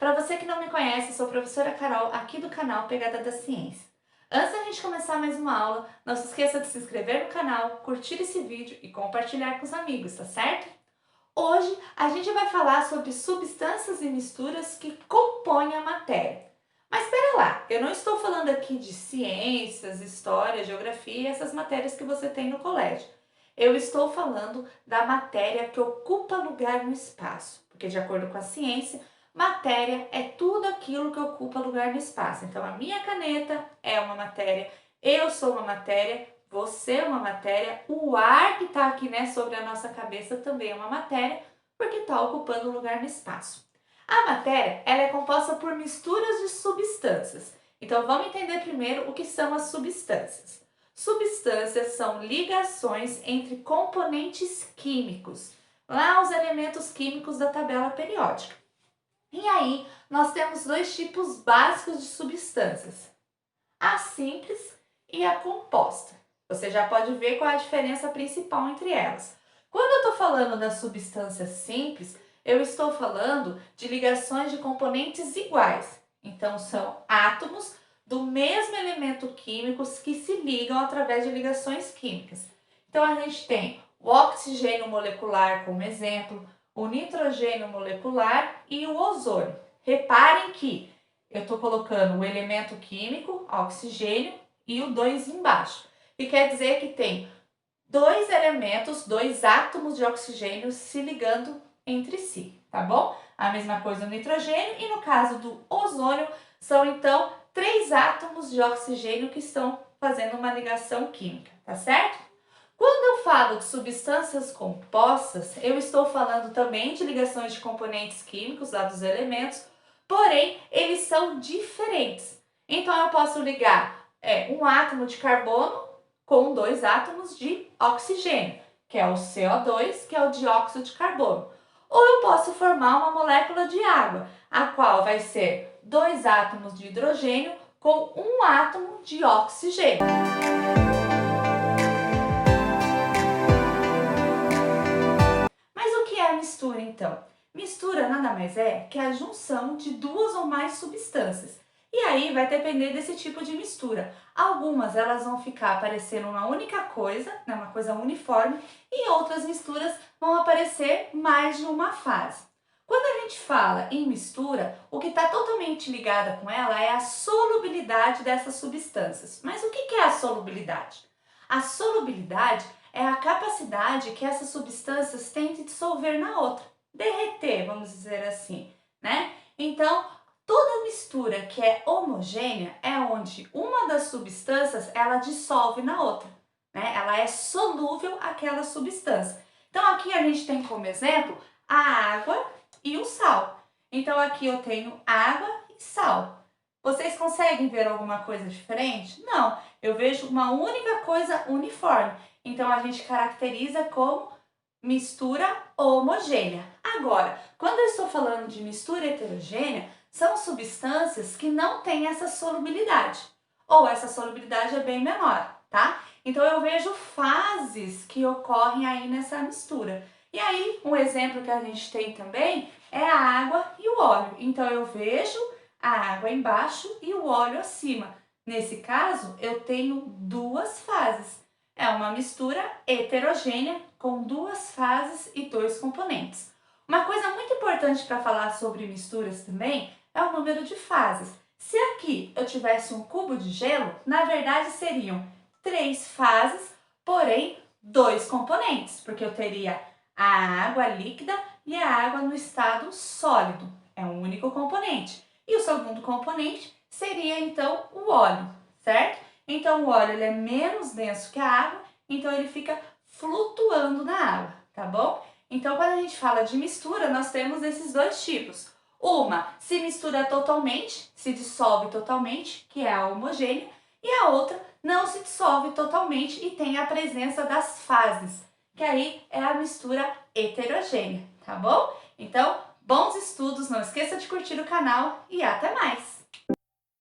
Para você que não me conhece, sou a professora Carol, aqui do canal Pegada da Ciência. Antes da gente começar mais uma aula, não se esqueça de se inscrever no canal, curtir esse vídeo e compartilhar com os amigos, tá certo? Hoje a gente vai falar sobre substâncias e misturas que compõem a matéria. Mas espera lá, eu não estou falando aqui de ciências, história, geografia, essas matérias que você tem no colégio. Eu estou falando da matéria que ocupa lugar no espaço, porque de acordo com a ciência, matéria é tudo aquilo que ocupa lugar no espaço. Então a minha caneta é uma matéria, eu sou uma matéria, você é uma matéria, o ar que está aqui, né, sobre a nossa cabeça também é uma matéria, porque está ocupando lugar no espaço. A matéria, ela é composta por misturas de substâncias. Então vamos entender primeiro o que são as substâncias. Substâncias são ligações entre componentes químicos, lá os elementos químicos da tabela periódica. E aí, nós temos dois tipos básicos de substâncias, a simples e a composta. Você já pode ver qual é a diferença principal entre elas. Quando eu estou falando das substâncias simples, eu estou falando de ligações de componentes iguais. Então, são átomos do mesmo elemento químico que se ligam através de ligações químicas. Então, a gente tem o oxigênio molecular como exemplo, o nitrogênio molecular e o ozônio. Reparem que eu estou colocando o elemento químico, oxigênio, e o 2 embaixo. E quer dizer que tem dois elementos, dois átomos de oxigênio se ligando entre si, tá bom? A mesma coisa no nitrogênio e no caso do ozônio, são então três átomos de oxigênio que estão fazendo uma ligação química, tá certo? Quando eu falo de substâncias compostas, eu estou falando também de ligações de componentes químicos, lá dos elementos, porém, eles são diferentes. Então, eu posso ligar um átomo de carbono com dois átomos de oxigênio, que é o CO2, que é o dióxido de carbono. Ou eu posso formar uma molécula de água, a qual vai ser dois átomos de hidrogênio com um átomo de oxigênio. Mistura, então. Mistura nada mais é que a junção de duas ou mais substâncias. E aí vai depender desse tipo de mistura. Algumas elas vão ficar parecendo uma única coisa, né, uma coisa uniforme, e outras misturas vão aparecer mais de uma fase. Quando a gente fala em mistura, o que está totalmente ligado com ela é a solubilidade dessas substâncias. Mas o que é a solubilidade? A solubilidade é a capacidade que essas substâncias têm de dissolver na outra, derreter, vamos dizer assim, né? Então, toda mistura que é homogênea é onde uma das substâncias ela dissolve na outra, né? Ela é solúvel àquela substância. Então, aqui a gente tem como exemplo a água e o sal. Então, aqui eu tenho água e sal. Vocês conseguem ver alguma coisa diferente? Não, eu vejo uma única coisa uniforme. Então, a gente caracteriza como mistura homogênea. Agora, quando eu estou falando de mistura heterogênea, são substâncias que não têm essa solubilidade, ou essa solubilidade é bem menor, tá? Então, eu vejo fases que ocorrem aí nessa mistura. E aí, um exemplo que a gente tem também é a água e o óleo. Então, eu vejo a água embaixo e o óleo acima. Nesse caso, eu tenho duas fases. É uma mistura heterogênea com duas fases e dois componentes. Uma coisa muito importante para falar sobre misturas também é o número de fases. Se aqui eu tivesse um cubo de gelo, na verdade seriam três fases, porém dois componentes, porque eu teria a água líquida e a água no estado sólido. É um único componente. E o segundo componente seria então o óleo, certo? Então, o óleo ele é menos denso que a água, então ele fica flutuando na água, tá bom? Então, quando a gente fala de mistura, nós temos esses dois tipos. Uma se mistura totalmente, se dissolve totalmente, que é a homogênea, e a outra não se dissolve totalmente e tem a presença das fases, que aí é a mistura heterogênea, tá bom? Então, bons estudos, não esqueça de curtir o canal e até mais!